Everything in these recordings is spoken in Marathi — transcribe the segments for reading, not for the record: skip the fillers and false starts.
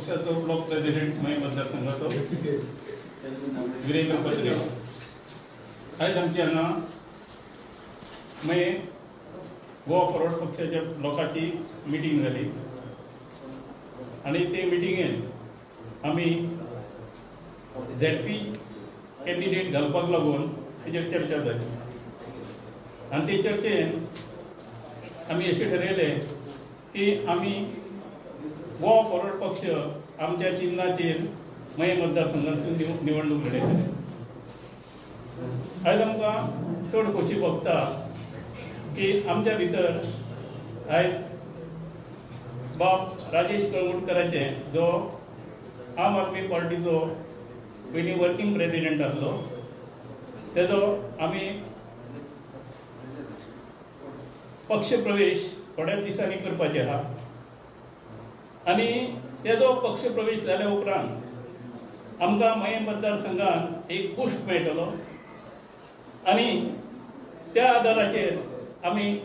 पक्षाचो ब्लॉक प्रेसिडेंट मय मतदारसंघाचो वीरेंद्र पत्रे। आज आमची हांगा मय गोवा फॉरवर्ड पक्षाच्या ब्लॉकाची मिटींग जाली आणि ते मिटींगेन आमी ZP कॅन्डिडेट घालपाक लागून तेजेर चर्चा जाली आणि ते चर्चेन आमी अशें ठरयलें की आमी गोवा फॉरवर्ड पक्ष आमच्या चिन्हाचेर मय मतदारसंघासून निवडणूक लढयतले। आयज आमकां चड खोशी भोगता की आमच्या भितर आयज बाब राजेश कळंगूटकराचे जो आम आदमी पार्टीचो पयलीं वर्किंग प्रेसिडेंट आसलो तेजो आमी पक्ष प्रवेश थोड्याच दिसांनी करपाचे आहा आणि तेजो पक्ष प्रवेश जाल्या उपरांत आमकां मय मतदारसंघात एक पुष्ट मेळटलो आणि त्या आदाराचेर आमी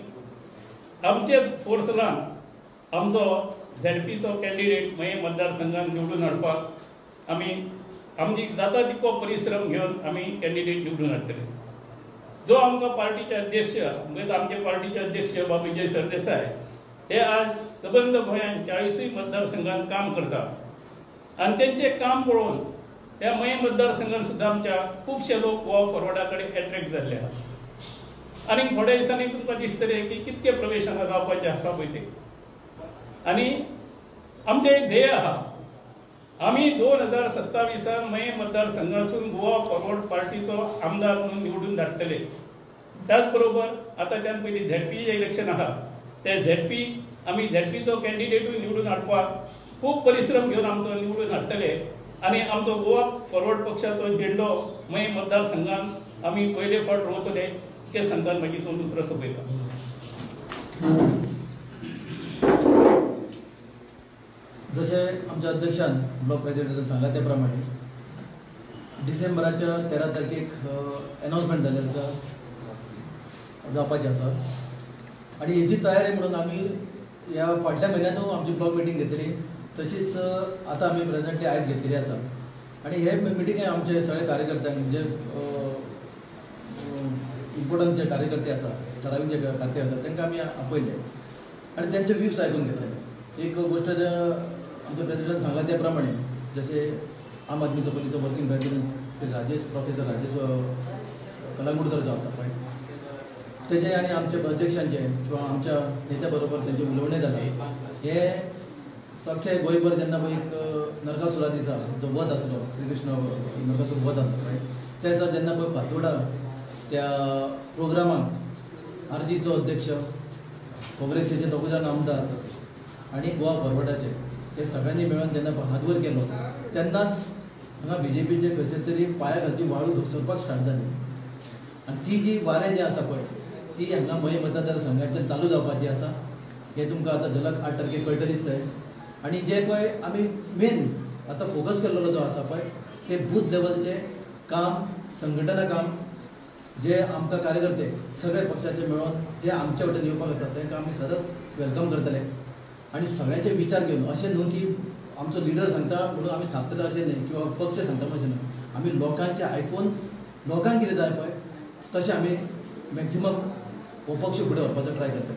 आमचे फोर्सलान आमचो ZPचो कॅन्डिडेट मय मतदारसंघात निवडून हाडपाक आमी आमची जाता तितको परिश्रम घेवन आमी कॅन्डिडेट निवडून हाडटले। जो आमकां पार्टीचे अध्यक्ष म्हणजे आमचे पार्टीचे अध्यक्ष बाब विजय सरदेसाय हे आज सबंद गोंयांत 40 मतदारसंघात काम करतात आणि त्यांचे काम पळोवन त्या मय मतदारसंघात सुद्दां आमच्या खुबशे लोक गोवा फॉरवर्डा कडेन एट्रॅक्ट जाल्ले आहात आणि थोड्या दिसांनी तुमकां दिसतलें की कितके प्रवेश हांगा जावपाचे आसा पळय ते। आणि आमचें एक ध्येय आहा, आमी 2027 मय मतदारसंघासून गोवा फॉरवर्ड पार्टीचो आमदार म्हणून निवडून धाडटले। त्याच बरोबर आता त्यान पयलीं ZP इलेक्शन आहा ते ZP आमी ZPचो कॅन्डिडेटूय निवडून हाडपाक खूब परिश्रम घेवन आमचो निवडून हाडटले आणि आमचो गोवा फॉरवर्ड पक्षाचो झेंडो मय मतदारसंघात आमी पयले फावट रोवतले हे सांगतान मागीर 2 उतरां सोंपयता। जशें आमच्या अध्यक्षान ब्लॉक प्रेसिडेंटान सांगला त्या प्रमाणे डिसेंबराच्या 13 तारखेक अनाउन्समेंट जाल्लें आसा जावपाचें आसा आणि हेची तयारी म्हणून आमी ह्या फाटल्या म्हयन्यानूय आमची ब्लॉक मिटींग घेतली, तशीच आतां आमी प्रेझेंटली आयज घेतलेली आसा आणि हे मिटींगे आमचे सगळे कार्यकर्त्यांक जे इम्पॉर्टंट जे कार्यकर्ते आसा ठरावीक जे खाते आसा तांकां आमी आपयले आणि त्यांचे व्ह्यूज आयकून घेतले। एक गोष्ट जे आमच्या प्रेसिडेंटान सांगला त्या प्रमाणे जसे आम आदमीचो पयलींचो working president professor Rajesh Kalangutkar जो आसा पळय तेजे आणि आमच्या अध्यक्षांचे किंवा आमच्या नेत्या बरोबर त्यांचे उलोवणे जाले। हे सख्खे गोंयभर जेन्ना पळय एक नरकासुरा दिसा जो वध आसलो श्रीकृष्ण नरकासूर वध आसलो पळय त्या दिसा जेन्ना पळय फातोर्डा त्या प्रोग्रामाक RGचो अध्यक्ष काँग्रेसीचे 2 जाण आमदार आणि गोवा फॉरवर्डाचे हे सगळ्यांनी मेळून जेन्ना हात वर केलो तेन्नाच हांगा BJPचे खंयचे तरी पांया खालची वाळू धुकसरपाक स्टार्ट जाली आणि ती जी वारें जें आसा पळय ती हांगा मय मतदारसंघाचेर चालू जावपाची आसा। हे तुमकां आतां झलक 8 तारखेक कळटलीच थंय आणि जे पळय आमी मेन आतां फोकस केल्लो जो आसा पळय ते बूथ लेवलचे काम संघटना काम जे आमकां कार्यकर्ते सगळे पक्षाचे मेळोन जे आमचे वटेन येवपाक आसा तांकां आमी सदांच वेलकम करतले आणि सगळ्यांचे विचार घेवन अशें न्हू की आमचो लिडर सांगता म्हणून आमी थापतले अशें न्ही किंवा पक्ष सांगता अशें न्हू, आमी लोकांचे आयकून लोकांक कितें जाय पळय तशें आमी मॅक्सिमम हो पक्ष फुडें व्हरपाचो ट्राय करता।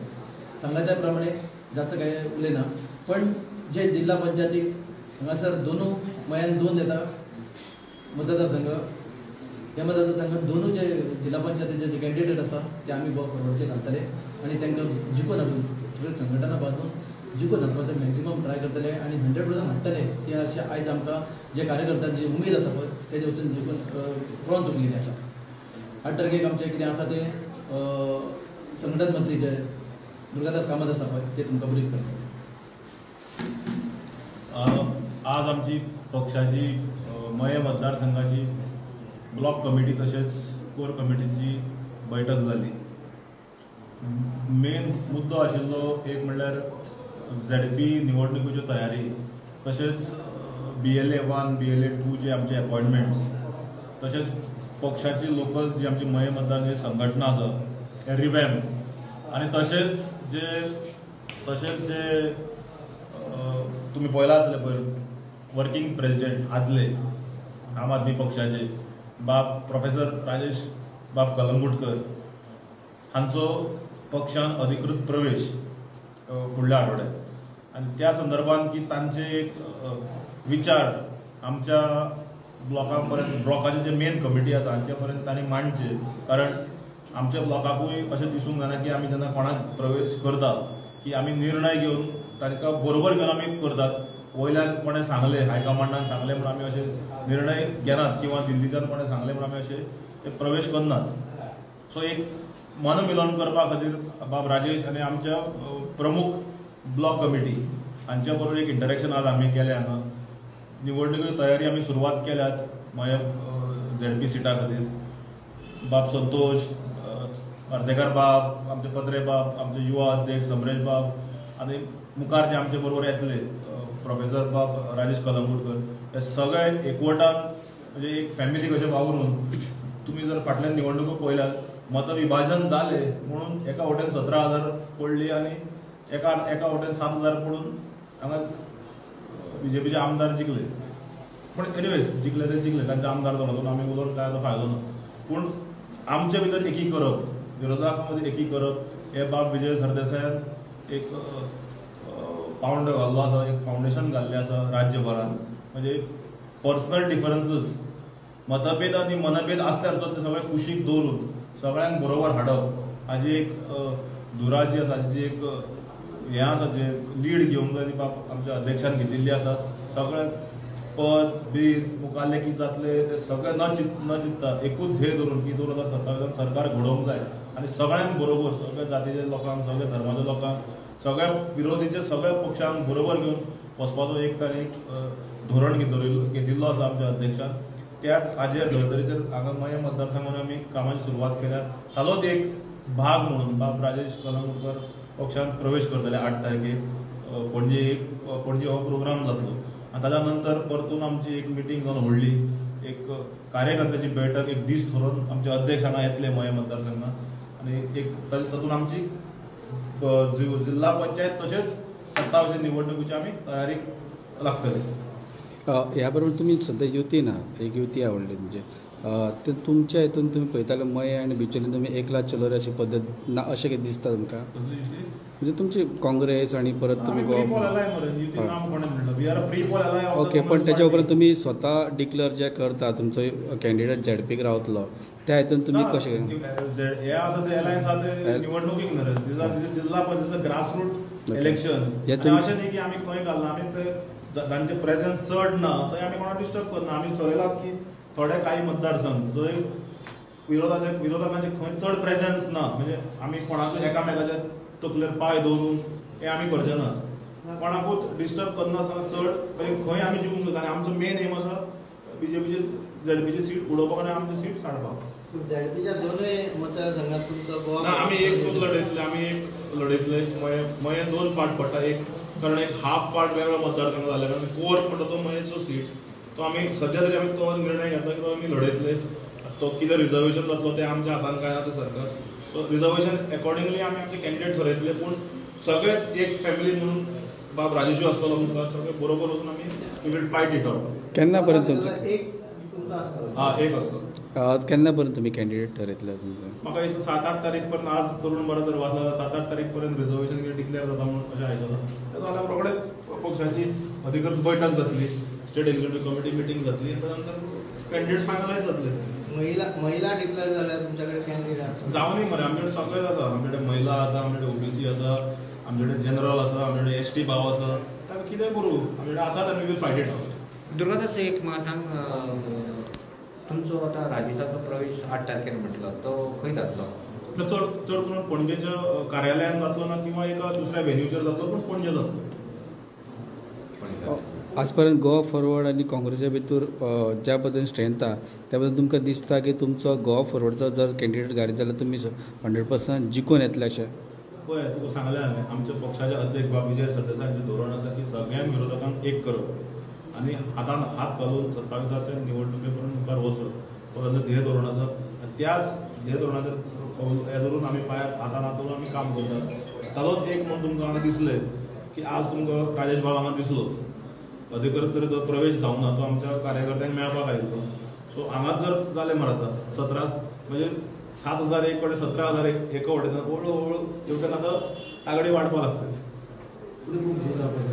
सांगला त्या प्रमाणे जास्त काय उलयना पण जे जिल्हा पंचायतीक हांगासर दोनूय मयान 2 येता मतदारसंघ त्या मतदारसंघात दोनूय जे जिल्हा पंचायतीचे जे कॅन्डिडेट आसा ते आमी गोवा फॉरवर्डचे घालतले आणि तांकां जिखून हाडून सगळे संघटना बांदून जिखून हाडपाचो मॅक्सिमम ट्राय करतले आणि 100% हाडटले हे अशें आयज आमकां जे कार्यकर्त्यांची उमेद आसा पळय तेजे वचून जिखून कळोवन चुकलेली आसा। 8 तारखेक आमचें कितें आसा ते संघटन मंत्री जे दुर्गादास कामत आसा पळय ते तुमकां ब्रीफ करता। आज आमची पक्षाची मय मतदारसंघाची ब्लॉक कमिटी तशेंच कोर कमिटीची बैठक जाली। मेन मुद्दो आशिल्लो एक म्हणल्यार ZP निवडणुकीच्यो तयारी तशेंच BLA 1 BLA 2 जे आमचे अपॉइंटमेंट्स तशेंच पक्षाची लोकल जी आमची मय मतदार संघटना आसा हे रिवॅम्प आणि तशेंच जे तुमी पळयलां आसतलें पळय वर्किंग प्रेसिडेंट आदले आम आदमी पक्षाचे बाब प्रोफेसर राजेश बाब कलंगुटकर हांचो पक्षान अधिकृत प्रवेश फुडल्या आठवड्यात आणि त्या संदर्भात की तांचे एक विचार आमच्या ब्लॉकाचे जे मेन कमिटी आसा हांचे पर्यंत तांणी मांडचे कारण आमच्या ब्लॉकाकूय अशें दिसूंक जायना की आमी जेन्ना कोणाक प्रवेश करता की आमी निर्णय घेवन तांकां बरोबर घेवन आमी करतात वयल्यान कोणें सांगलें हायकमांडान सांगलें म्हणून आमी अशे निर्णय घेनात किंवा दिल्लीच्यान कोणें सांगलें म्हणून आमी अशे प्रवेश करनात सो एक मनमिलन करपा खातीर बाब राजेश आनी आमच्या प्रमुख ब्लॉक कमिटी हांच्या बरोबर एक इंटरेक्शन आज आमी केलें हांगा निवडणुकीची तयारी आमी सुरवात केल्यात मागीर ZP सिटा खातीर बाब संतोष अर्जेकार बाब आमचे पत्रे बाब आमचे युवा अध्यक्ष समरेश बाब आनी मुखार जे आमचे बरोबर येतले प्रोफेसर बाब राजेश कलंगुटकर हे सगळे एकवटान म्हणजे एक फॅमिली कशें वावरून तुमी जर फाटल्यान निवडणुको पळयल्यात मतविभाजन जालें म्हणून एका वटेन 17,000 पडली आनी एका वटेन 7,000 पडून हांगा BJPचे आमदार जिखले पण एनिवेज जिखले ते जिखले तांचे आमदार जालो आमी उलोवन काय फायदो ना पूण आमचे भितर एकी करप विरोधाक मदीं एकी करप हे बाब विजय सरदेसायान एक पावंड घाल्लो आसा एक फावंडेशन घाल्लें आसा राज्यभरान म्हणजे पर्सनल डिफरन्सीस मतभेद आनी मनभेद आसल्यार सुद्दां ते सगळे कुशीक दवरून सगळ्यांक बरोबर हाडप हाजी एक धुरा जी आसा जी एक हें आसा जे लीड घेवंक जाय ती बाब आमच्या अध्यक्षान घेतिल्ली आसा सगळे पद बीद मुखाल्ले कितें जातले ते सगळे न चिंतता एकूच ध्येय धरून की 2027 सरकार घडोवंक जाय आनी सगळ्यांक बरोबर सगळ्या जातीच्या लोकांक सगळ्या धर्माच्या लोकांक सगळ्या विरोधीचे सगळ्या पक्षांक बरोबर घेवन वचपाचो एक ताणें एक धोरण घेतिल्लो आसा आमच्या अध्यक्षान त्याच हाजेर धर्तरेचेर हांगा मया मतदारसंघान आमी कामाची सुरवात केल्या ताचोच एक भाग म्हणून बाब राजेश कलंगुटकर पक्षान प्रवेश करतले 8 तारखेक पणजे हो प्रोग्राम जातलो आनी ताच्या नंतर परतून आमची एक मिटींग जावन व्हडली एक कार्यकर्त्याची बैठक एक दीस थरोवन आमचे अध्यक्ष हांगा येतले मया मतदारसंघात आनी एक तातूंत आमची जिल्हा पंचायत तशेंच 27 निवडणुकीची आमी तयारीक लागतले ह्या बरोबर तुमी सद्या युती ना एक युती आवडली म्हणजे ते तुमच्या हितून तुमी पळयताले मय आनी बिचोली तुमी एकला चलोर अशी पद्दत ना अशें कितें दिसता तुमकां म्हणजे तुमची काँग्रेस आनी परत तुमी ओके पण तेच्या उपरांत तुमी स्वता डिक्लेअर जे करता तुमचो कॅन्डिडेट ZPक रावतलो त्या हितून तुमी कशें हे आसा ते अलायन्स आसा ते निवडणुकीक न्हय जिल्हा पंचायत ग्रासरूट इलेक्शन अशें न्ही की आमी खंय घालना आमी ते जांचे प्रेझेन्स चड ना थंय आमी कोणाक डिस्टर्ब करना आमी ठरयलात की थोडे काही मतदारसंघ जंय विरोधकांचे खंय चड प्रेझेन्स ना म्हणजे आमी कोणाकूय एकामेकाच्या तकलेर पांय दवरून हे आमी करचे ना कोणाकूच डिस्टर्ब करनासतना चड म्हणजे खंय आमी जिखूंक जाता आनी आमचो मेन एम आसा BJPची ZPची सीट उडोवपाक आनी आमची सीट साडपाक ZPच्या दोनूय मतदारसंघात तुमचो गोवा आमी एक लढयतले आमी एक लढयतले मये 2 पार्ट पडटा एक कारण एक हाफ पार्ट वेगळो मतदारसंघ जाले कारण कोर म्हणटा तो मयेचो सीट तो आमी सध्या तरी आमी तो निर्णय घेता की तो आमी लढयतले तो कितें रिजर्वेशन जातलो ते आमच्या हातान काय ना ते सरकार सो रिजर्वेशन अकॉर्डिंगली आमी आमचे कॅन्डिडेट ठरयतले पूण सगळे एक फॅमिली म्हणून बाब राजेशू आसतलो मुखार सगळे बरोबर वचून आमी we will fight it out केन्ना पर्यंत तुमचो एक तुमचो आसतलो एक आसतलो केन्ना पर्यंत तुमी कॅन्डिडेट ठरयतले तुमचो म्हाका दिसता 7-8 तारीख पर्यंत आज तरुण बरो जर वाचला जाल्यार 7-8 तारीख पर्यंत रिजर्वेशन कितें डिक्लेअर जाता म्हणून अशें आयकलां तें जाल्यार रोखडेच पक्षाची अधिकृत बैठक जातली स्टेट एक्झिक्युटिव्ह कमिटी मिटींग जातली आनी त्यानंतर कॅन्डिडेट्स फायनलायज जातले महिला डिक्लेअर जाल्यार तुमच्याकडे कॅन्डिडेट आसा जावनी मरे आमचे कडेन सगळे जाता आमचे कडेन महिला आसा आमचे कडेन OBC आसा आमचे कडेन जनरल आसा आमचे कडेन ST भाव आसा ताका कितें करूं आमचे कडेन आसात आनी we will fight it out Durgadas एक म्हाका सांग तुमचो आतां राजेशाचो प्रवेश 8 तारखेर म्हटलो तो खंय जातलो चड करून पणजेच्या कार्यालयान जातलो ना किंवा एका दुसऱ्या व्हेन्यूचेर जातलो पूण पणजे जातलो आज पर्यंत गोवा फॉरवर्ड आनी काँग्रेसा भितर ज्या पद्दतीन स्ट्रेंथ आहा त्या बद्दल तुमकां दिसता की तुमचो गोवा फॉरवर्डचो जर कॅन्डिडेट घालीत जाल्यार तुमी 100% जिखून येतले अशें पळय तुका सांगलें हांवें आमच्या पक्षाचे अध्यक्ष बाब विजय सरदेसायांचें धोरण आसा की सगळ्या विरोधकांक एक करप आनी हातान हात घालून 27 निवडणुके पर्यंत मुखार वचप हो ध्येय धोरण आसा त्याच ध्येय धोरणाचेर हे धरून आमी पांयार हातान हात घालून आमी काम करतात ताचोच एक म्हणून तुमकां हांगा दिसलें की आज तुमकां राजेश बाब हांगा दिसलो अधिकृत तरी तो प्रवेश जावना तो आमच्या कार्यकर्त्यांक मेळपाक आयिल्लो. सो हांगाच जर जालें मरे आतां 17 म्हणजे 7,000 एक कडेन 17,000 एक कडेन हळू येवटेन आतां तागडी वाडपाक लागतली. पुढे खूप भूल जावपाक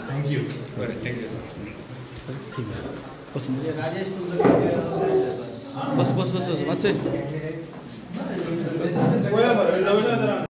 थँक्यू. बरें थँक्यू. म्हणजे राजेश तुमचं candidate बस बस बस बस मातशें candidate पळया मरे, जावं ना जरा.